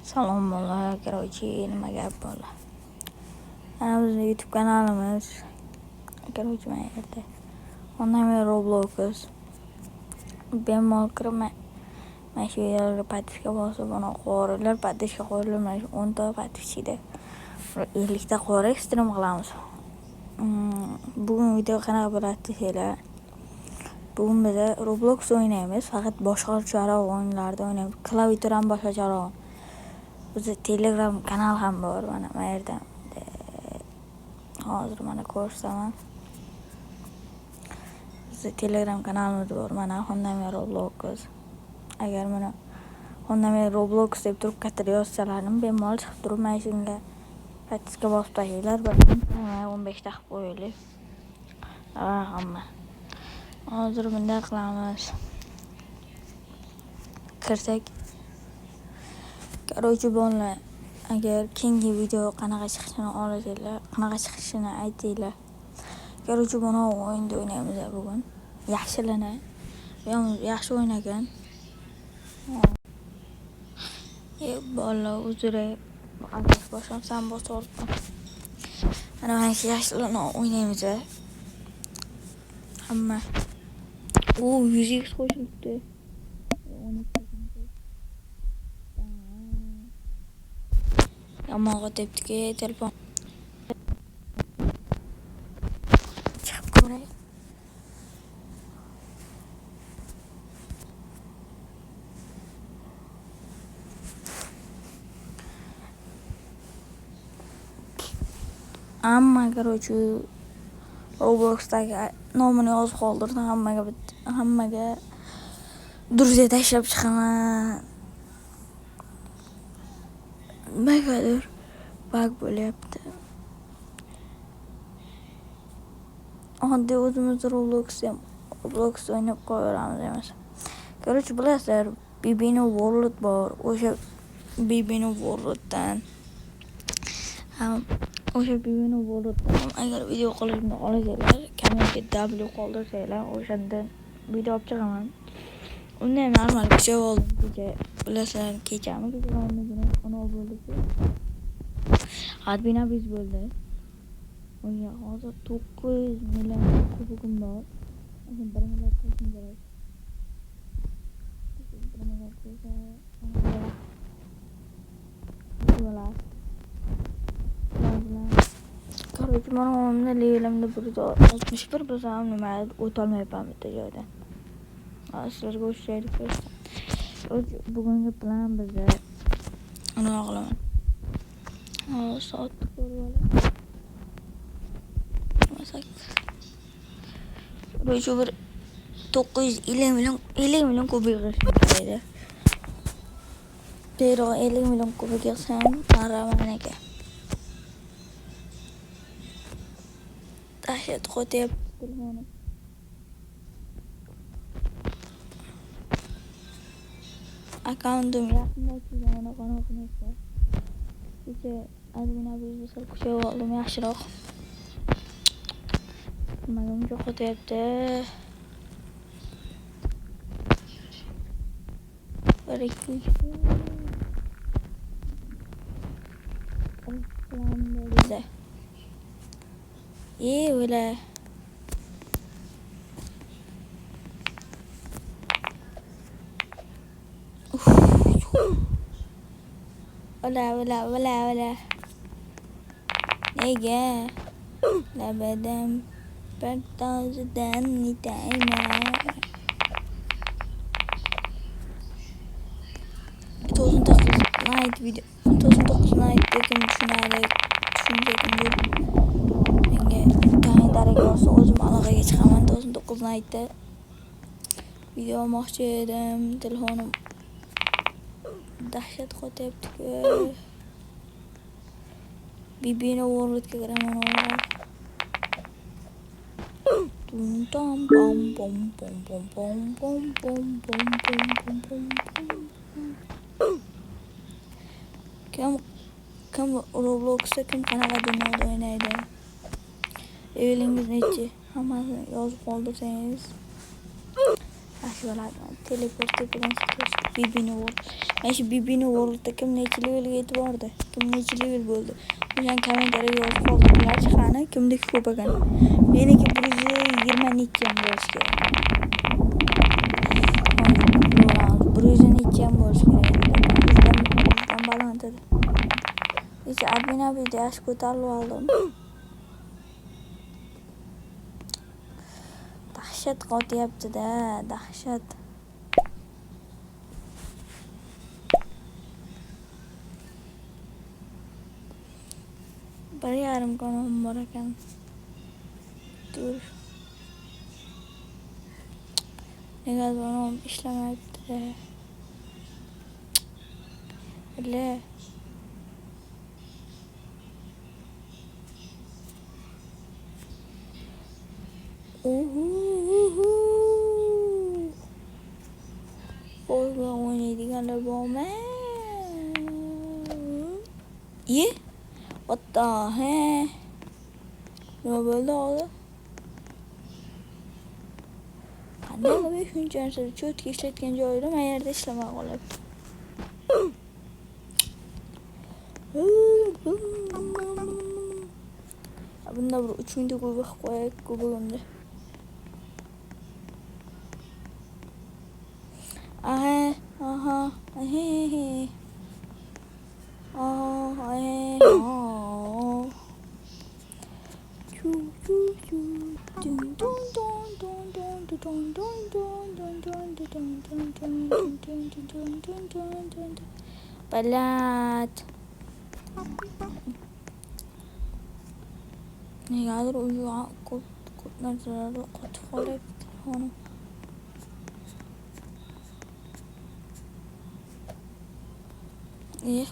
Salom bola, короче, nima gap bola. Mana bizning YouTube kanalimiz. Короче, mana yerda. Ondan Roblox. Bemalol kirib mana shu yerga подписка bosib, uni qorilar, подписка qorilar, mana shu 10 ta подписчикda 50 ta qori stream qilamiz. Bugun video qanaqa bo'ladi desanglar, bugun biz Roblox o'ynaymiz, faqat boshqacharoq o'yinlarda o'ynaymiz. Klaviatura ham boshqacharoq. Bizda Telegram kanal ham bor, mana yerda. Hozir mana ko'rsataman. Bizda Telegram kanalimiz bor, mana Honda Roblox. Agar mana Honda Roblox deb turib katta yozsalarim, bemalol chiqib turib, mana shunga подписка bosib tashlanglar, bir 15 ta qilib qo'yaylik. Hamma. Hozir bunday qilamiz. Kirsak. Короче, bolalar, agar keyingi video qanaqa chiqishini olasizlar, qanaqa chiqishini aytinglar. Короче, buni o'yinda o'ynaymiz bugun. Yaxshilana. Yaxshi o'ynagan. Bolalar, uzray. Agar boshlamsam bosib. Mana yaxshilana o'ynaymiz. Hamma. 100x qo'shilibdi. Yomon tepdiki telefon. Chiqib ko'ray. Hamma короче Robloxdagi nomini yozib qoldirdim, hammaga друзья tashlab chiqaman. Nimagadir bug bo'lyapti. Oddiy o'zimiz Roblox o'ynab qo'yamiz emas. Короче, bilasizlar, BBN World bor. O'sha BBN Worlddan agar video qilishni olasizlar, kommentga W qoldirsanglar, o'shandan video olib chiqaman. Undan normal kecha oldim, bilasizlar, kechami ona bo'ldi. Admin biz bo'ldi. O'ya hozir 9 million kubim bor. 1 million qilishim kerak. 1 million qilsa Короче, mana levelimda 161 bo'lsam, nima o'tolmayapman bitta joydan. Sizlarga o'xshaydi ko'rsam. Bugungi plan bizda uni qilaman. Soat ko'rib oling. Ro'ycho bir 950 million kubik qilishdi. Pero 50 million kubik yig'sam, maramanaka. Dahshat qo'tyapti telefonim. Akkauntim yaqinda ochilgan, qanaqa. Kecha admin bizga kuchayib oldim, yaxshiroq. Nimaga buncha qo'tyapti? Öyle. Ola. Nega? Labadam pertozdan nitayma. 2009 night video. 2009 night dedim tushunarli. Menga kommentariy yozsa o'zim aloqaga chiqaman. 2009 nightda video olmoqchi edim. Telefonim dahshat qo'tyapti-ku. BBN Worldga kiraman. Tum pom pom pom pom pom pom pom pom pom pom. Kim Robloxda kim qanaqa dunyoda o'ynaydi? Levelingiz nechi? Hammasini yozib qoldirsangiz yaxshi bo'ladi. Teleport degan Bibini World. Mana shu Bibini Worldda kim necha levelga yetib bordi? Kim necha level bo'ldi? O'shan kommentariyaga yozib qoldiringlarchi, qani kimniki ko'p ekan. Meniki 122 ham bo'lishi kerak. 122 ham bo'lishi kerak. Bizdan baland edi. Hech admin abida yaxshi ko'tarilib oldim. Dahshat qotyapti-da, dahshat. Bir yarim kanalım bor ekan. Dur. Negadir onu ishlamayapti. Bile. Oyga oynaydiganlar bormi? Ye? What the heck? Nima bo'ldi hozir? Qanday qilib shuncha narsani cho'tga ishlatgan joyida men yerda ishlamay qolyapti. Bunda bir 3 minutga qo'yib qo'yib kubimda. Aha, aha, he. Balat. Negadir uyga ko'p narsalarni qotib qolyapti telefonim.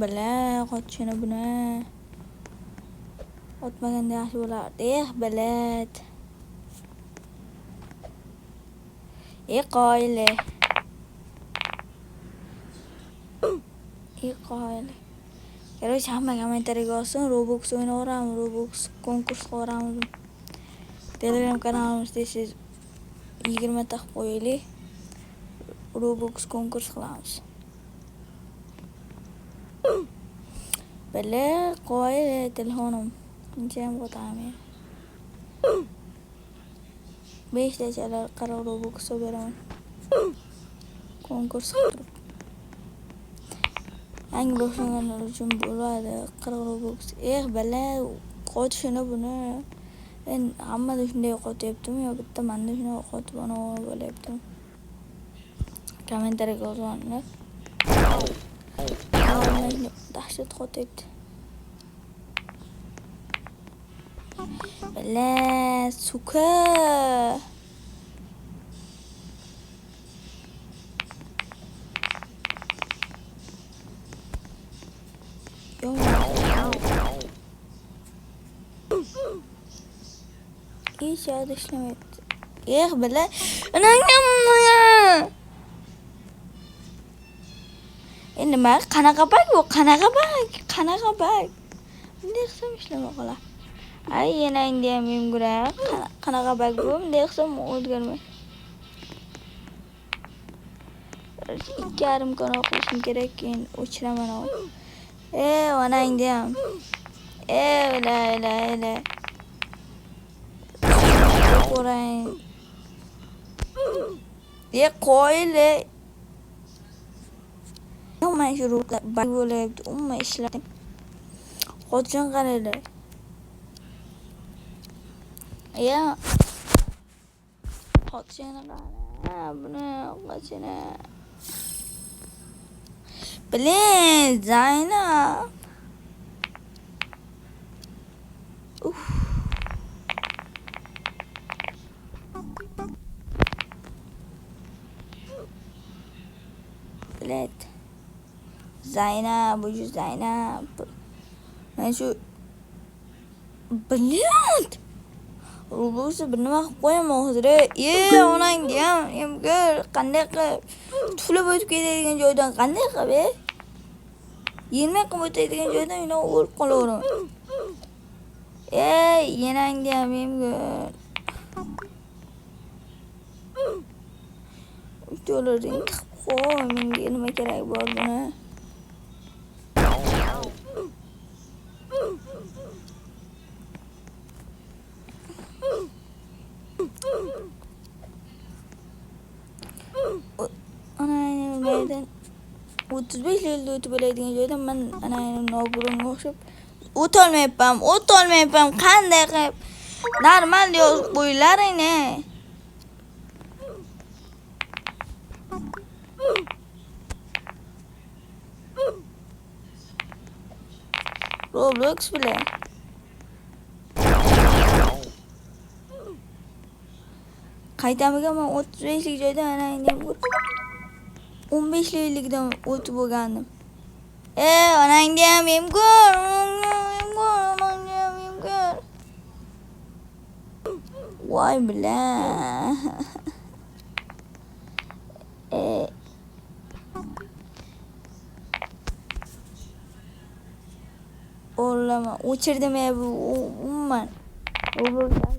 Bala, qochishini buni. Otmaganda yaxshi bo'lardi. Balat. Qoyili. Короче, hamma kommentariyaga yozsin, Roblox o'ynaveramiz, Roblox konkurs qilamiz. Telegram kanalimizda siz 20 ta qo'yaylik. Roblox konkurs qilamiz. Bale, qo'yili telefonim. Uncha ham qo'taman. 5 dachalar qara Roblox beraman. Konkurs qilib. Yangi boshlaganlar uchun bo'ladi 40 Robux. Bala, qochishini buni. Men hammada shunday qotyaptimi yo bitta menda shunday qotib ona bo'layaptimi? Kommentariyaga yozinglar. Dahshat qotyapti. Bala, suka. Hiç yağda işlemetti. Bala. Nima? Qanaqa bak bu? Qanaqa bak? Bunday qilsam ishlama qola. Ay, yana endi ham yengura. Qanaqa bak bu? Bunday qilsam o'zgarmay. 2,5 kanal qilishim kerak, keyin o'chiraman hozir. Ona endi ham. Ela. Qo'rang. Qo'yili. Nima shu rutlar bag bo'layapti, umuman ishladim. Qochon qaranglar. Qochini qara. Buni qochini. Blin, Zaynab. Bilet. Zaynab, bu Zaynab. Ben şu bilet. Roblox'u bir nima qilib qo'yaman hozir. Onang ham ko'r, qanday qilib tuflab o'tib ketadigan joydan qanday qilib? Yemay qilib o'tadigan joydan yana o'lib qolaveraman. Yenangni ham ko'r. Videolardan qo'y, menga nima kerak bor buni? Ana nimadan 35 yilda o'tib bo'ladigan joyda men ana nogironga o'xshab o'tolmayapman. Qanday qilib normal yozib qo'ylaring-ne. Roblox bilan qaytamiga men 35lik joydan ana 15likdan o'tib bo'lgandim. Onangga ham emgor. Voy bilan. O'lama, o'chirdim bu umuman. Roblox